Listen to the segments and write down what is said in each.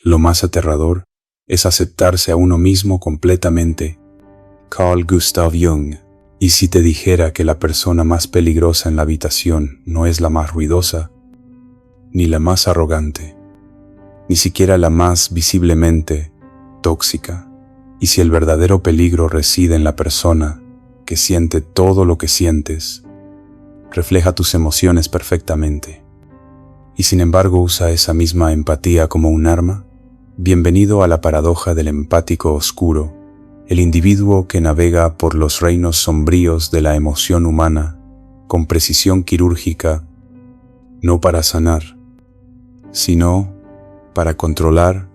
Lo más aterrador es aceptarse a uno mismo completamente. Carl Gustav Jung. Y si te dijera que la persona más peligrosa en la habitación no es la más ruidosa, ni la más arrogante, ni siquiera la más visiblemente tóxica, y si el verdadero peligro reside en la persona que siente todo lo que sientes, refleja tus emociones perfectamente, y sin embargo usa esa misma empatía como un arma, bienvenido a la paradoja del empático oscuro, el individuo que navega por los reinos sombríos de la emoción humana con precisión quirúrgica, no para sanar, sino para controlar,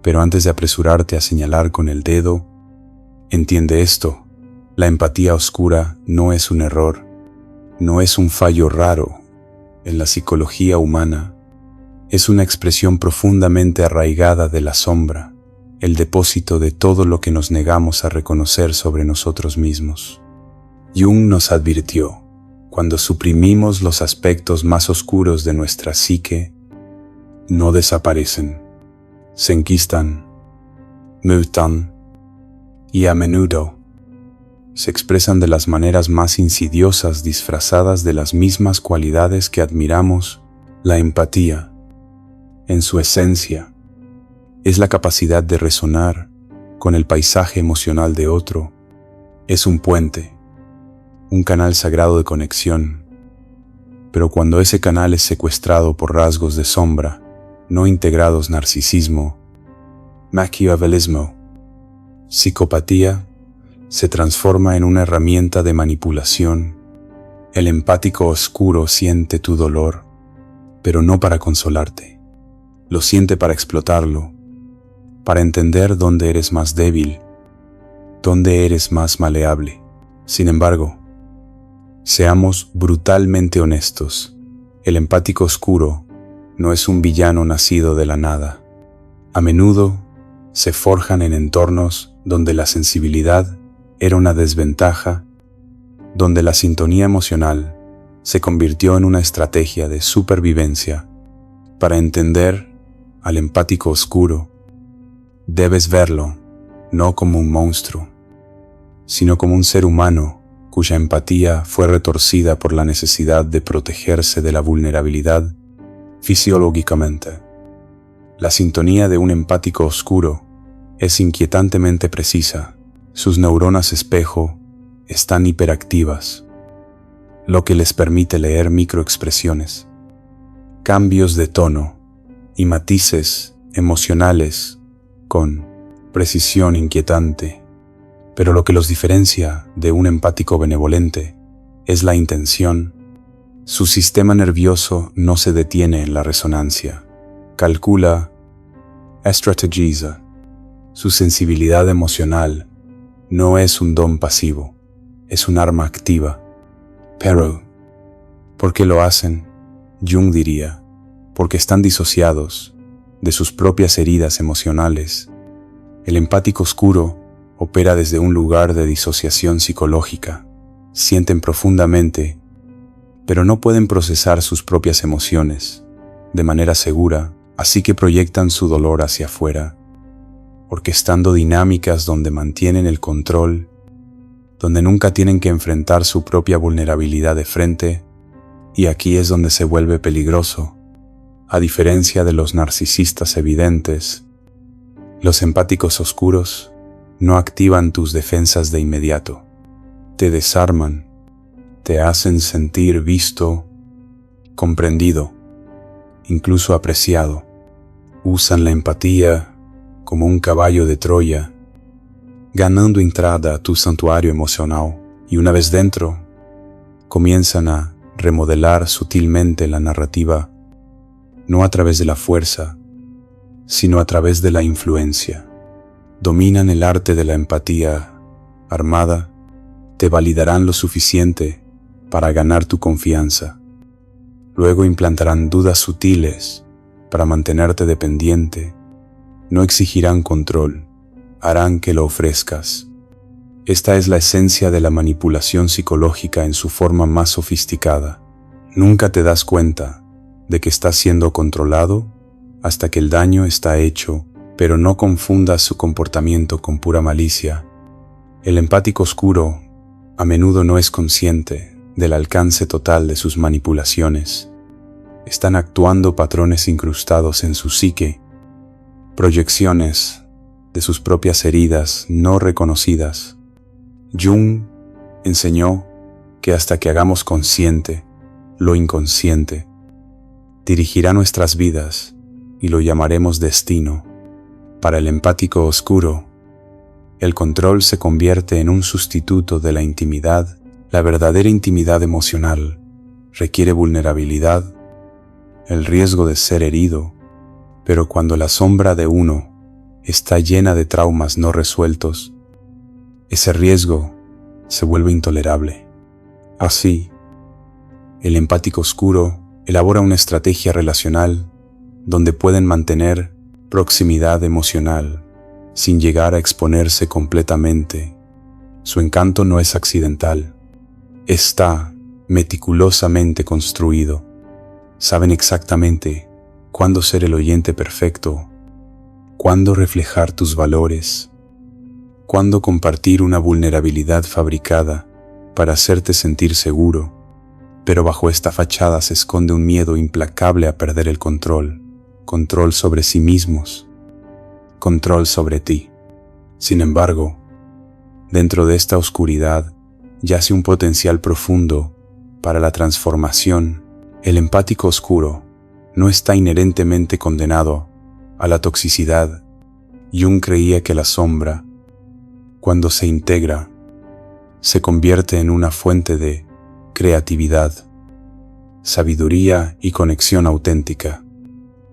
pero antes de apresurarte a señalar con el dedo, entiende esto: la empatía oscura no es un error, no es un fallo raro en la psicología humana, es una expresión profundamente arraigada de la sombra, el depósito de todo lo que nos negamos a reconocer sobre nosotros mismos. Jung nos advirtió: cuando suprimimos los aspectos más oscuros de nuestra psique, no desaparecen, se enquistan, mutan y a menudo se expresan de las maneras más insidiosas, disfrazadas de las mismas cualidades que admiramos. La empatía, en su esencia, es la capacidad de resonar con el paisaje emocional de otro. Es un puente, un canal sagrado de conexión. Pero cuando ese canal es secuestrado por rasgos de sombra, no integrados, narcisismo, maquiavelismo, psicopatía, se transforma en una herramienta de manipulación. El empático oscuro siente tu dolor, pero no para consolarte. Lo siente para explotarlo, para entender dónde eres más débil, dónde eres más maleable. Sin embargo, seamos brutalmente honestos, el empático oscuro no es un villano nacido de la nada. A menudo se forjan en entornos donde la sensibilidad era una desventaja, donde la sintonía emocional se convirtió en una estrategia de supervivencia. Para entender al empático oscuro, debes verlo no como un monstruo, sino como un ser humano cuya empatía fue retorcida por la necesidad de protegerse de la vulnerabilidad fisiológicamente. La sintonía de un empático oscuro es inquietantemente precisa. Sus neuronas espejo están hiperactivas, lo que les permite leer microexpresiones, cambios de tono y matices emocionales con precisión inquietante. Pero lo que los diferencia de un empático benevolente es la intención. Su sistema nervioso no se detiene en la resonancia, calcula, estrategiza. Su sensibilidad emocional no es un don pasivo, es un arma activa. Pero, ¿por qué lo hacen? Jung diría, porque están disociados de sus propias heridas emocionales. El empático oscuro opera desde un lugar de disociación psicológica. Sienten profundamente, pero no pueden procesar sus propias emociones de manera segura, así que proyectan su dolor hacia afuera, orquestando dinámicas donde mantienen el control, donde nunca tienen que enfrentar su propia vulnerabilidad de frente, y aquí es donde se vuelve peligroso. A diferencia de los narcisistas evidentes, los empáticos oscuros no activan tus defensas de inmediato. Te desarman, te hacen sentir visto, comprendido, incluso apreciado. Usan la empatía como un caballo de Troya, ganando entrada a tu santuario emocional, y una vez dentro, comienzan a remodelar sutilmente la narrativa, no a través de la fuerza, sino a través de la influencia. Dominan el arte de la empatía armada, te validarán lo suficiente para ganar tu confianza. Luego implantarán dudas sutiles para mantenerte dependiente. No exigirán control, harán que lo ofrezcas. Esta es la esencia de la manipulación psicológica en su forma más sofisticada. Nunca te das cuenta de que estás siendo controlado hasta que el daño está hecho, pero no confundas su comportamiento con pura malicia. El empático oscuro a menudo no es consciente del alcance total de sus manipulaciones. Están actuando patrones incrustados en su psique, proyecciones de sus propias heridas no reconocidas. Jung enseñó que hasta que hagamos consciente lo inconsciente, dirigirá nuestras vidas y lo llamaremos destino. Para el empático oscuro, el control se convierte en un sustituto de la intimidad. La verdadera intimidad emocional requiere vulnerabilidad, el riesgo de ser herido, pero cuando la sombra de uno está llena de traumas no resueltos, ese riesgo se vuelve intolerable. Así, el empático oscuro elabora una estrategia relacional donde pueden mantener proximidad emocional sin llegar a exponerse completamente. Su encanto no es accidental, está meticulosamente construido. Saben exactamente cuándo ser el oyente perfecto, cuándo reflejar tus valores, cuándo compartir una vulnerabilidad fabricada para hacerte sentir seguro, pero bajo esta fachada se esconde un miedo implacable a perder el control sobre sí mismos, control sobre ti. Sin embargo, dentro de esta oscuridad yace un potencial profundo para la transformación. El empático oscuro no está inherentemente condenado a la toxicidad. Jung creía que la sombra, cuando se integra, se convierte en una fuente de creatividad, sabiduría y conexión auténtica,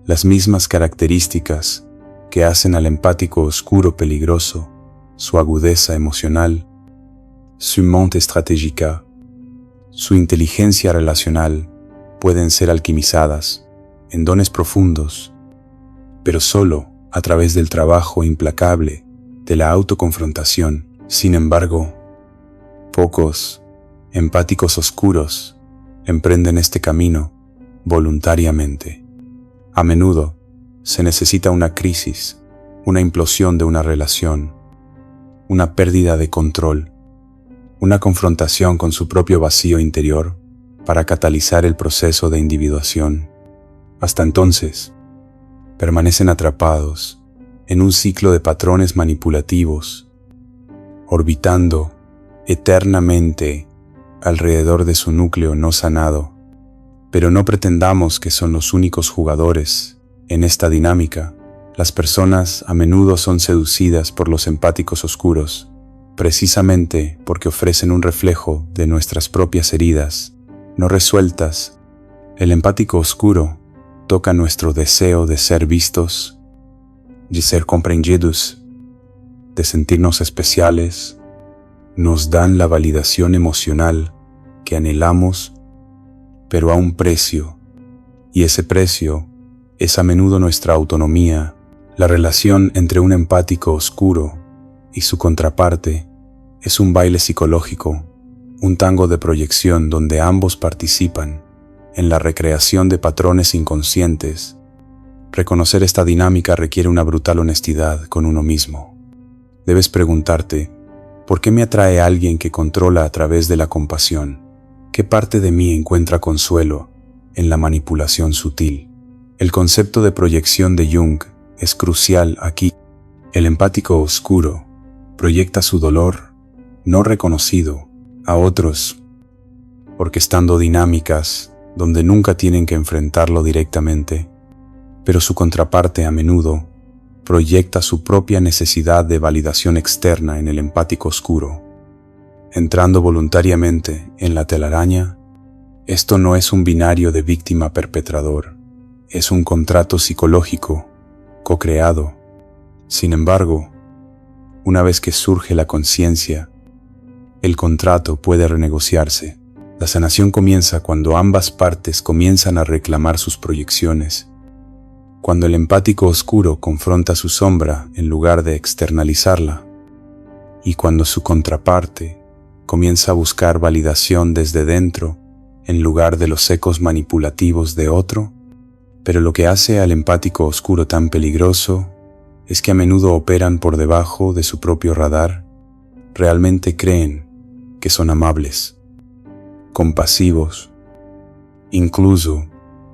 las mismas características que hacen al empático oscuro peligroso, su agudeza emocional, su mente estratégica, su inteligencia relacional, pueden ser alquimizadas en dones profundos, pero solo a través del trabajo implacable de la autoconfrontación. Sin embargo, pocos empáticos oscuros emprenden este camino voluntariamente. A menudo se necesita una crisis, una implosión de una relación, una pérdida de control, una confrontación con su propio vacío interior para catalizar el proceso de individuación. Hasta entonces, permanecen atrapados en un ciclo de patrones manipulativos, orbitando eternamente alrededor de su núcleo no sanado. Pero no pretendamos que son los únicos jugadores en esta dinámica. Las personas a menudo son seducidas por los empáticos oscuros, precisamente porque ofrecen un reflejo de nuestras propias heridas no resueltas. El empático oscuro toca nuestro deseo de ser vistos, de ser comprendidos, de sentirnos especiales. Nos dan la validación emocional que anhelamos, pero a un precio, y ese precio es a menudo nuestra autonomía. La relación entre un empático oscuro y su contraparte es un baile psicológico, un tango de proyección donde ambos participan en la recreación de patrones inconscientes. Reconocer esta dinámica requiere una brutal honestidad con uno mismo. Debes preguntarte, ¿por qué me atrae alguien que controla a través de la compasión? ¿Qué parte de mí encuentra consuelo en la manipulación sutil? El concepto de proyección de Jung es crucial aquí. El empático oscuro proyecta su dolor no reconocido a otros, orquestando dinámicas donde nunca tienen que enfrentarlo directamente, pero su contraparte a menudo proyecta su propia necesidad de validación externa en el empático oscuro. Entrando voluntariamente en la telaraña, esto no es un binario de víctima-perpetrador, es un contrato psicológico, co-creado. Sin embargo, una vez que surge la conciencia, el contrato puede renegociarse. La sanación comienza cuando ambas partes comienzan a reclamar sus proyecciones. Cuando el empático oscuro confronta su sombra en lugar de externalizarla, y cuando su contraparte comienza a buscar validación desde dentro en lugar de los ecos manipulativos de otro, Pero lo que hace al empático oscuro tan peligroso es que a menudo operan por debajo de su propio radar. Realmente creen que son amables, compasivos, incluso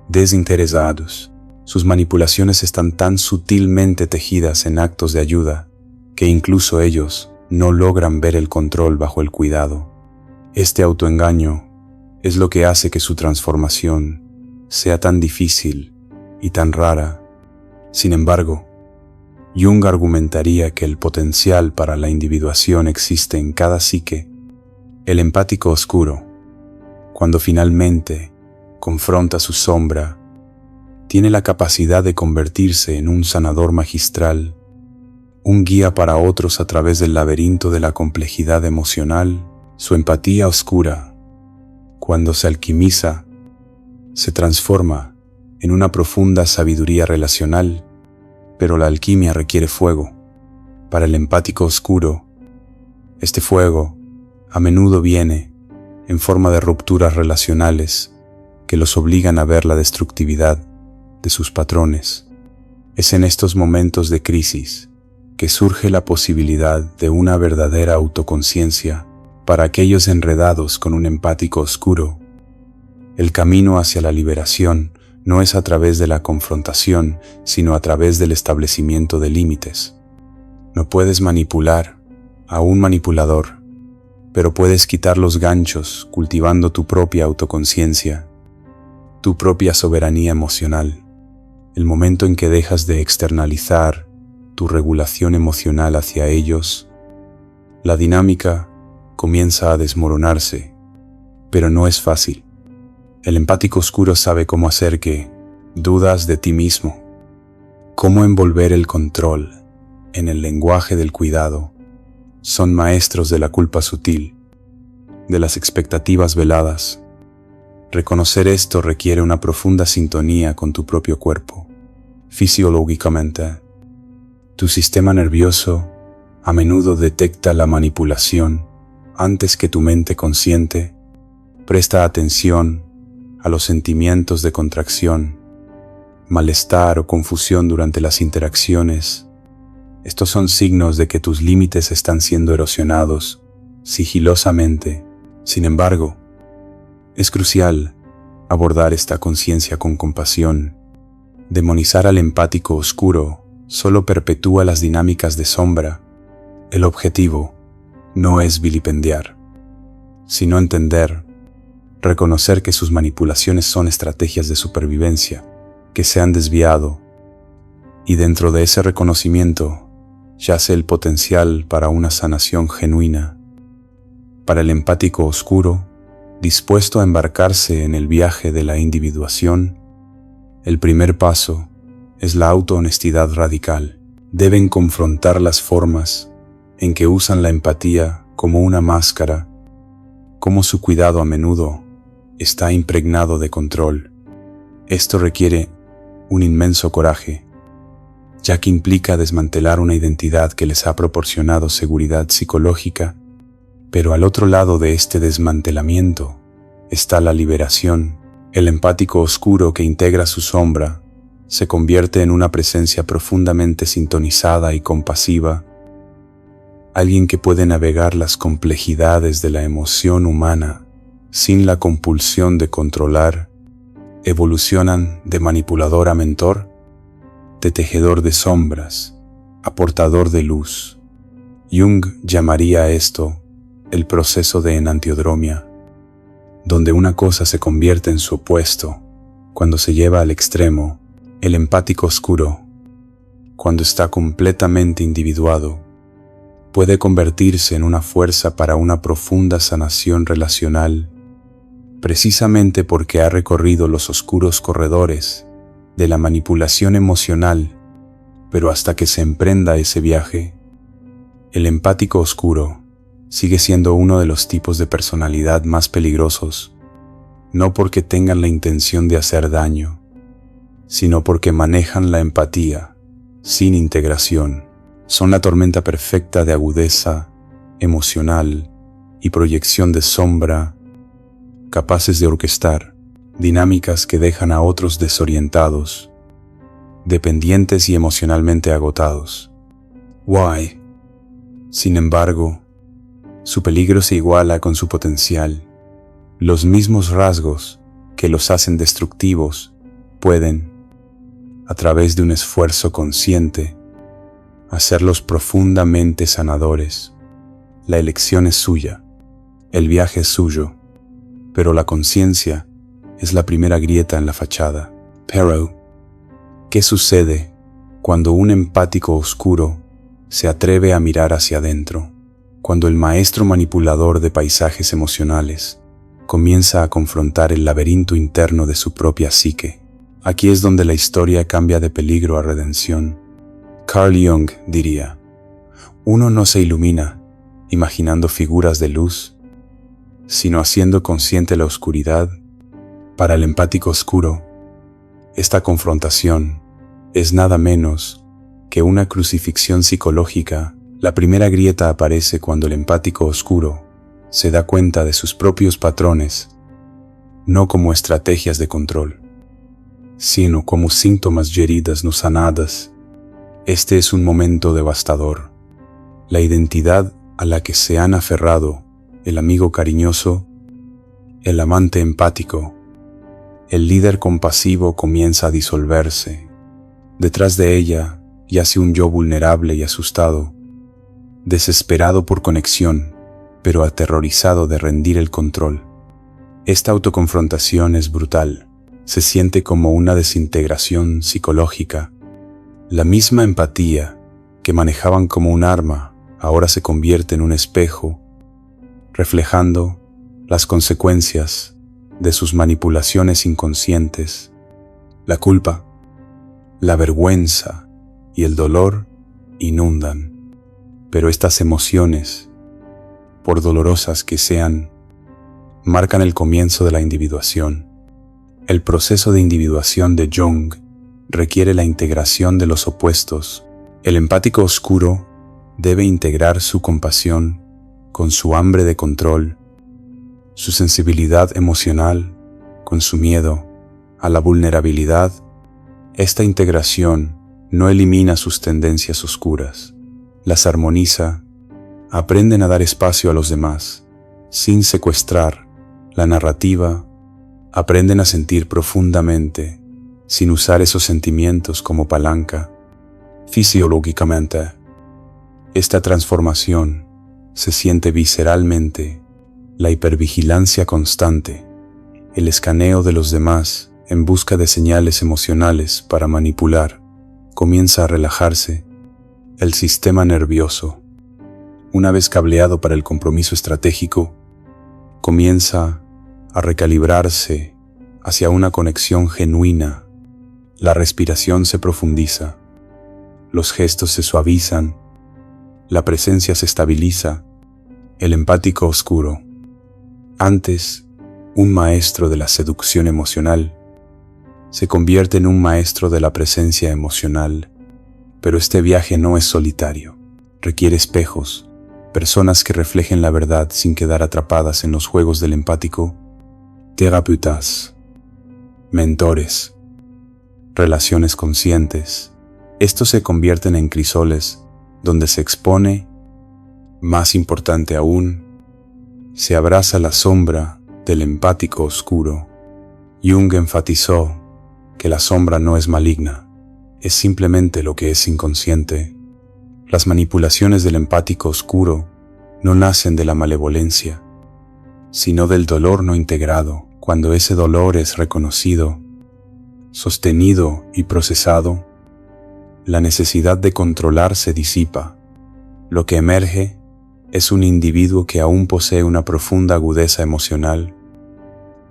desinteresados. Sus manipulaciones están tan sutilmente tejidas en actos de ayuda que incluso ellos no logran ver el control bajo el cuidado. Este autoengaño es lo que hace que su transformación sea tan difícil y tan rara. Sin embargo, Jung argumentaría que el potencial para la individuación existe en cada psique. El empático oscuro, cuando finalmente confronta su sombra, tiene la capacidad de convertirse en un sanador magistral, un guía para otros a través del laberinto de la complejidad emocional. Su empatía oscura, cuando se alquimiza, se transforma en una profunda sabiduría relacional, pero la alquimia requiere fuego. Para el empático oscuro, este fuego a menudo viene en forma de rupturas relacionales que los obligan a ver la destructividad de sus patrones. Es en estos momentos de crisis que surge la posibilidad de una verdadera autoconciencia para aquellos enredados con un empático oscuro. El camino hacia la liberación no es a través de la confrontación, sino a través del establecimiento de límites. No puedes manipular a un manipulador, pero puedes quitar los ganchos cultivando tu propia autoconciencia, tu propia soberanía emocional. El momento en que dejas de externalizar tu regulación emocional hacia ellos, la dinámica comienza a desmoronarse, pero no es fácil. El empático oscuro sabe cómo hacer que dudas de ti mismo, cómo envolver el control en el lenguaje del cuidado. Son maestros de la culpa sutil, de las expectativas veladas. Reconocer esto requiere una profunda sintonía con tu propio cuerpo. Fisiológicamente, tu sistema nervioso a menudo detecta la manipulación antes que tu mente consciente. Presta atención a los sentimientos de contracción, malestar o confusión durante las interacciones. Estos son signos de que tus límites están siendo erosionados sigilosamente. Sin embargo, es crucial abordar esta conciencia con compasión. Demonizar al empático oscuro solo perpetúa las dinámicas de sombra. El objetivo no es vilipendiar, sino entender, reconocer que sus manipulaciones son estrategias de supervivencia que se han desviado, y dentro de ese reconocimiento yace el potencial para una sanación genuina. Para el empático oscuro, dispuesto a embarcarse en el viaje de la individuación, el primer paso es la autohonestidad radical. Deben confrontar las formas en que usan la empatía como una máscara, cómo su cuidado a menudo está impregnado de control. Esto requiere un inmenso coraje, ya que implica desmantelar una identidad que les ha proporcionado seguridad psicológica, pero al otro lado de este desmantelamiento está la liberación. El empático oscuro que integra su sombra se convierte en una presencia profundamente sintonizada y compasiva, alguien que puede navegar las complejidades de la emoción humana sin la compulsión de controlar. Evolucionan de manipulador a mentor, de tejedor de sombras a portador de luz. Jung llamaría a esto el proceso de enantiodromia, donde una cosa se convierte en su opuesto cuando se lleva al extremo. El empático oscuro, cuando está completamente individuado, puede convertirse en una fuerza para una profunda sanación relacional, precisamente porque ha recorrido los oscuros corredores de la manipulación emocional. Pero hasta que se emprenda ese viaje, el empático oscuro sigue siendo uno de los tipos de personalidad más peligrosos, no porque tengan la intención de hacer daño, sino porque manejan la empatía sin integración. Son la tormenta perfecta de agudeza emocional y proyección de sombra, capaces de orquestar dinámicas que dejan a otros desorientados, dependientes y emocionalmente agotados. Why? Sin embargo, su peligro se iguala con su potencial. Los mismos rasgos que los hacen destructivos pueden, a través de un esfuerzo consciente, hacerlos profundamente sanadores. La elección es suya, el viaje es suyo, pero la conciencia es la primera grieta en la fachada. Pero, ¿qué sucede cuando un empático oscuro se atreve a mirar hacia adentro? Cuando el maestro manipulador de paisajes emocionales comienza a confrontar el laberinto interno de su propia psique. Aquí es donde la historia cambia de peligro a redención. Carl Jung diría: uno no se ilumina imaginando figuras de luz, sino haciendo consciente la oscuridad. Para el empático oscuro, esta confrontación es nada menos que una crucifixión psicológica. La primera grieta aparece cuando el empático oscuro se da cuenta de sus propios patrones, no como estrategias de control, sino como síntomas de heridas no sanadas. Este es un momento devastador. La identidad a la que se han aferrado el amigo cariñoso, el amante empático, el líder compasivo comienza a disolverse. Detrás de ella yace un yo vulnerable y asustado, desesperado por conexión, pero aterrorizado de rendir el control. Esta autoconfrontación es brutal. Se siente como una desintegración psicológica. La misma empatía que manejaban como un arma ahora se convierte en un espejo, reflejando las consecuencias de sus manipulaciones inconscientes. La culpa, la vergüenza y el dolor inundan, pero estas emociones, por dolorosas que sean, marcan el comienzo de la individuación. El proceso de individuación de Jung requiere la integración de los opuestos. El empático oscuro debe integrar su compasión con su hambre de control, su sensibilidad emocional con su miedo a la vulnerabilidad. Esta integración no elimina sus tendencias oscuras, las armoniza. Aprenden a dar espacio a los demás, sin secuestrar la narrativa. Aprenden a sentir profundamente, sin usar esos sentimientos como palanca. Fisiológicamente, esta transformación se siente visceralmente. La hipervigilancia constante, el escaneo de los demás en busca de señales emocionales para manipular, comienza a relajarse. El sistema nervioso, una vez cableado para el compromiso estratégico, comienza a recalibrarse hacia una conexión genuina. La respiración se profundiza, los gestos se suavizan, la presencia se estabiliza. El empático oscuro, antes un maestro de la seducción emocional, se convierte en un maestro de la presencia emocional. Pero este viaje no es solitario, requiere espejos, personas que reflejen la verdad sin quedar atrapadas en los juegos del empático, terapeutas, mentores, relaciones conscientes. Estos se convierten en crisoles donde se expone, más importante aún, se abraza la sombra del empático oscuro. Jung enfatizó que la sombra no es maligna, es simplemente lo que es inconsciente. Las manipulaciones del empático oscuro no nacen de la malevolencia, sino del dolor no integrado. Cuando ese dolor es reconocido, sostenido y procesado, la necesidad de controlar se disipa. Lo que emerge es un individuo que aún posee una profunda agudeza emocional,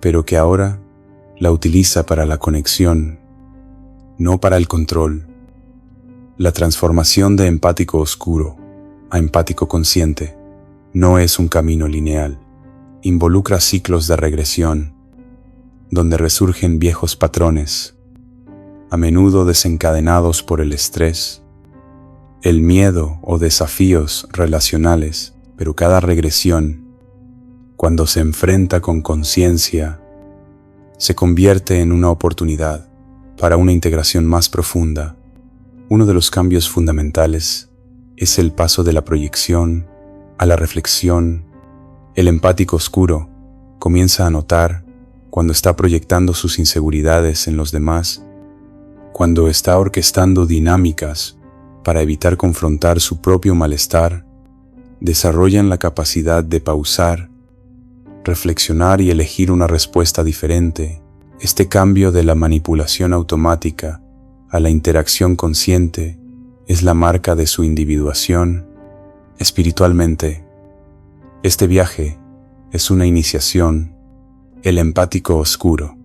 pero que ahora la utiliza para la conexión, no para el control. La transformación de empático oscuro a empático consciente no es un camino lineal. Involucra ciclos de regresión, donde resurgen viejos patrones, a menudo desencadenados por el estrés, el miedo o desafíos relacionales, pero cada regresión, cuando se enfrenta con conciencia, se convierte en una oportunidad para una integración más profunda. Uno de los cambios fundamentales es el paso de la proyección a la reflexión. El empático oscuro comienza a notar cuando está proyectando sus inseguridades en los demás, cuando está orquestando dinámicas para evitar confrontar su propio malestar. Desarrollan la capacidad de pausar, reflexionar y elegir una respuesta diferente. Este cambio de la manipulación automática a la interacción consciente es la marca de su individuación. Espiritualmente, este viaje es una iniciación. El empático oscuro,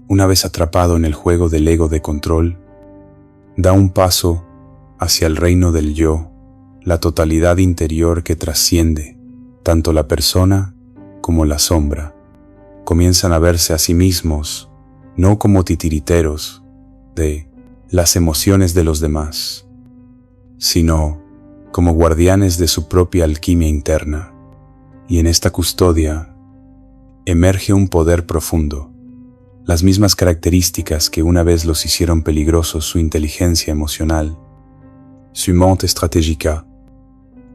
una vez atrapado en el juego del ego de control, da un paso hacia el reino del yo, la totalidad interior que trasciende tanto la persona como la sombra. Comienzan a verse a sí mismos, no como titiriteros de las emociones de los demás, sino como guardianes de su propia alquimia interna. Y en esta custodia emerge un poder profundo, las mismas características que una vez los hicieron peligrosos: su inteligencia emocional, su mente estratégica,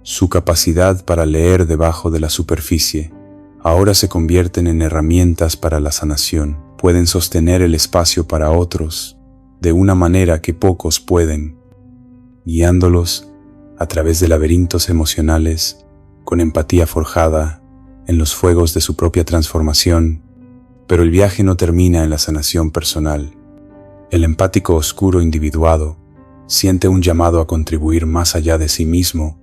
su capacidad para leer debajo de la superficie, ahora se convierten en herramientas para la sanación. Pueden sostener el espacio para otros de una manera que pocos pueden, guiándolos a través de laberintos emocionales con empatía forjada en los fuegos de su propia transformación. Pero el viaje no termina en la sanación personal. El empático oscuro individuado siente un llamado a contribuir más allá de sí mismo.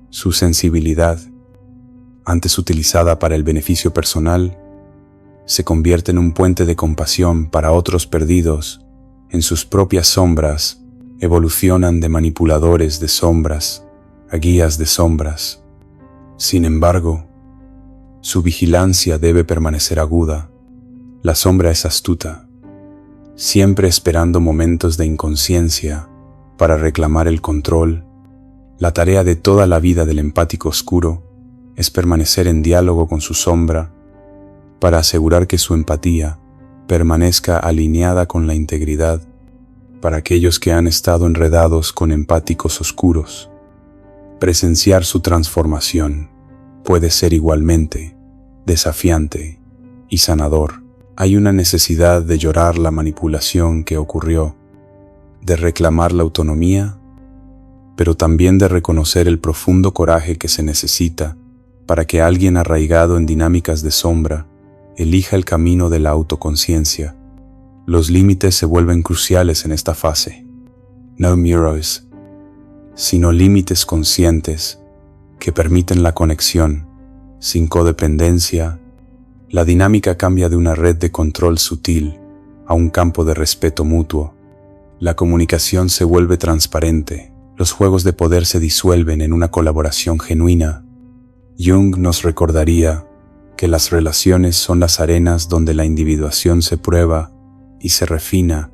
Su sensibilidad, antes utilizada para el beneficio personal, se convierte en un puente de compasión para otros perdidos en sus propias sombras. Evolucionan de manipuladores de sombras a guías de sombras. Sin embargo, su vigilancia debe permanecer aguda. La sombra es astuta, siempre esperando momentos de inconsciencia para reclamar el control. La tarea de toda la vida del empático oscuro es permanecer en diálogo con su sombra para asegurar que su empatía permanezca alineada con la integridad. Para aquellos que han estado enredados con empáticos oscuros, presenciar su transformación puede ser igualmente desafiante y sanador. Hay una necesidad de llorar la manipulación que ocurrió, de reclamar la autonomía, pero también de reconocer el profundo coraje que se necesita para que alguien arraigado en dinámicas de sombra elija el camino de la autoconciencia. Los límites se vuelven cruciales en esta fase. No mirrors, sino límites conscientes que permiten la conexión, sin codependencia. La dinámica cambia de una red de control sutil a un campo de respeto mutuo. La comunicación se vuelve transparente. Los juegos de poder se disuelven en una colaboración genuina. Jung nos recordaría que las relaciones son las arenas donde la individuación se prueba y se refina.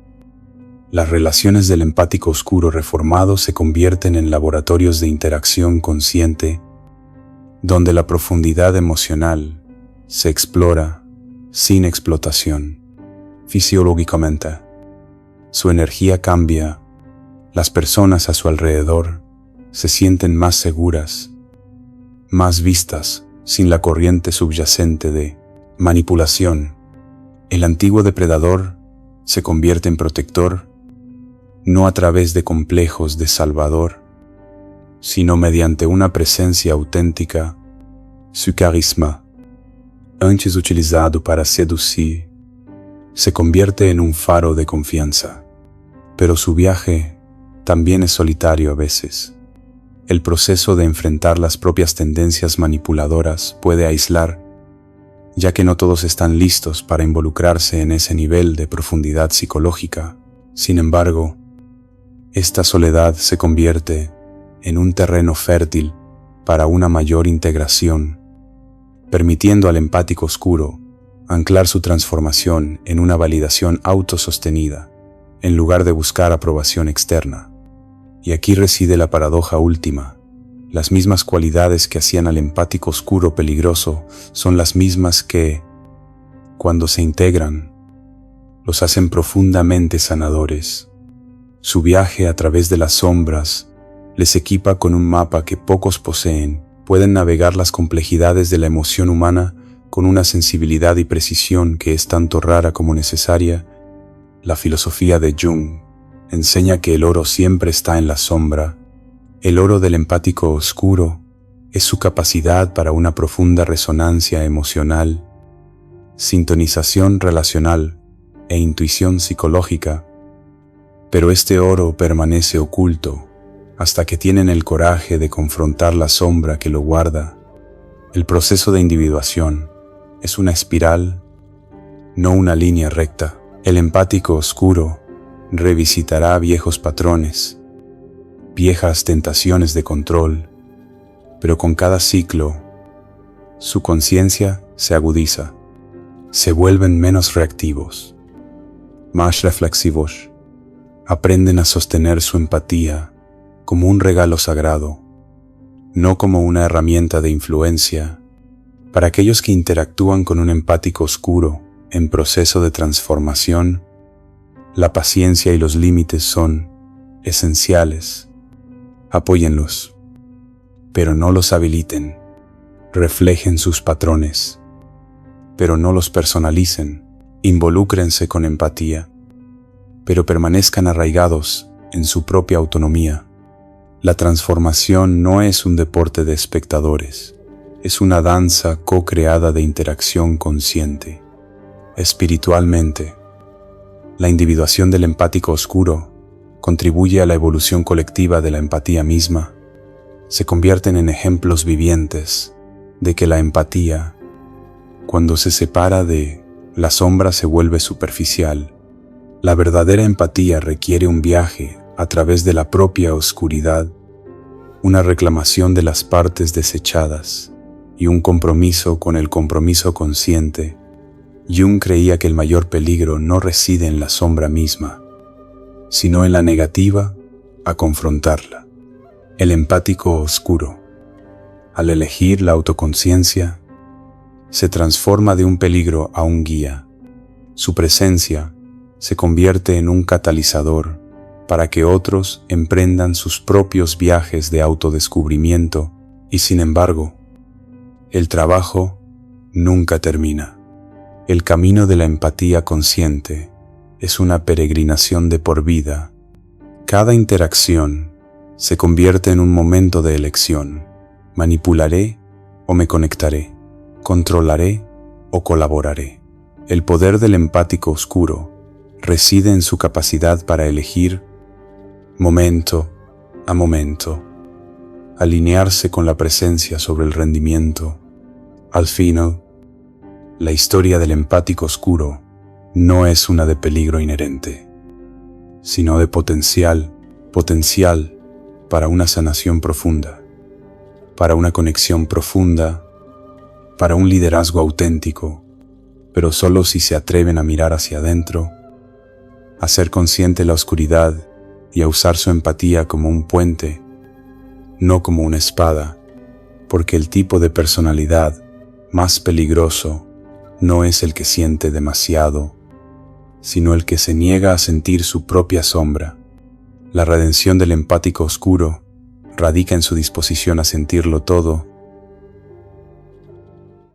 Las relaciones del empático oscuro reformado se convierten en laboratorios de interacción consciente, donde la profundidad emocional se explora sin explotación. Fisiológicamente, su energía cambia. Las personas a su alrededor se sienten más seguras, más vistas, sin la corriente subyacente de manipulación. El antiguo depredador se convierte en protector, no a través de complejos de salvador, sino mediante una presencia auténtica. Su carisma, antes utilizado para seducir, se convierte en un faro de confianza. Pero su viaje también es solitario a veces. El proceso de enfrentar las propias tendencias manipuladoras puede aislar, ya que no todos están listos para involucrarse en ese nivel de profundidad psicológica. Sin embargo, esta soledad se convierte en un terreno fértil para una mayor integración, permitiendo al empático oscuro anclar su transformación en una validación autosostenida, en lugar de buscar aprobación externa. Y aquí reside la paradoja última. Las mismas cualidades que hacían al empático oscuro peligroso son las mismas que, cuando se integran, los hacen profundamente sanadores. Su viaje a través de las sombras les equipa con un mapa que pocos poseen. Pueden navegar las complejidades de la emoción humana con una sensibilidad y precisión que es tanto rara como necesaria. La filosofía de Jung enseña que el oro siempre está en la sombra. El oro del empático oscuro es su capacidad para una profunda resonancia emocional, sintonización relacional e intuición psicológica. Pero este oro permanece oculto hasta que tienen el coraje de confrontar la sombra que lo guarda. El proceso de individuación es una espiral, no una línea recta. El empático oscuro revisitará viejos patrones, viejas tentaciones de control, pero con cada ciclo, su conciencia se agudiza, se vuelven menos reactivos, más reflexivos, aprenden a sostener su empatía como un regalo sagrado, no como una herramienta de influencia. Para aquellos que interactúan con un empático oscuro en proceso de transformación, la paciencia y los límites son esenciales. Apóyenlos, pero no los habiliten. Reflejen sus patrones, pero no los personalicen. Involúcrense con empatía, pero permanezcan arraigados en su propia autonomía. La transformación no es un deporte de espectadores, es una danza co-creada de interacción consciente. Espiritualmente, la individuación del empático oscuro contribuye a la evolución colectiva de la empatía misma. Se convierten en ejemplos vivientes de que la empatía, cuando se separa de la sombra, se vuelve superficial. La verdadera empatía requiere un viaje a través de la propia oscuridad, una reclamación de las partes desechadas y un compromiso con el compromiso consciente. Jung creía que el mayor peligro no reside en la sombra misma, sino en la negativa a confrontarla. El empático oscuro, al elegir la autoconciencia, se transforma de un peligro a un guía. Su presencia se convierte en un catalizador para que otros emprendan sus propios viajes de autodescubrimiento y, sin embargo, el trabajo nunca termina. El camino de la empatía consciente es una peregrinación de por vida. Cada interacción se convierte en un momento de elección. ¿Manipularé o me conectaré? ¿Controlaré o colaboraré? El poder del empático oscuro reside en su capacidad para elegir momento a momento, alinearse con la presencia sobre el rendimiento. Al final, la historia del empático oscuro no es una de peligro inherente, sino de potencial para una sanación profunda, para una conexión profunda, para un liderazgo auténtico, pero solo si se atreven a mirar hacia adentro, a ser consciente la oscuridad y a usar su empatía como un puente, no como una espada, porque el tipo de personalidad más peligroso no es el que siente demasiado, sino el que se niega a sentir su propia sombra. La redención del empático oscuro radica en su disposición a sentirlo todo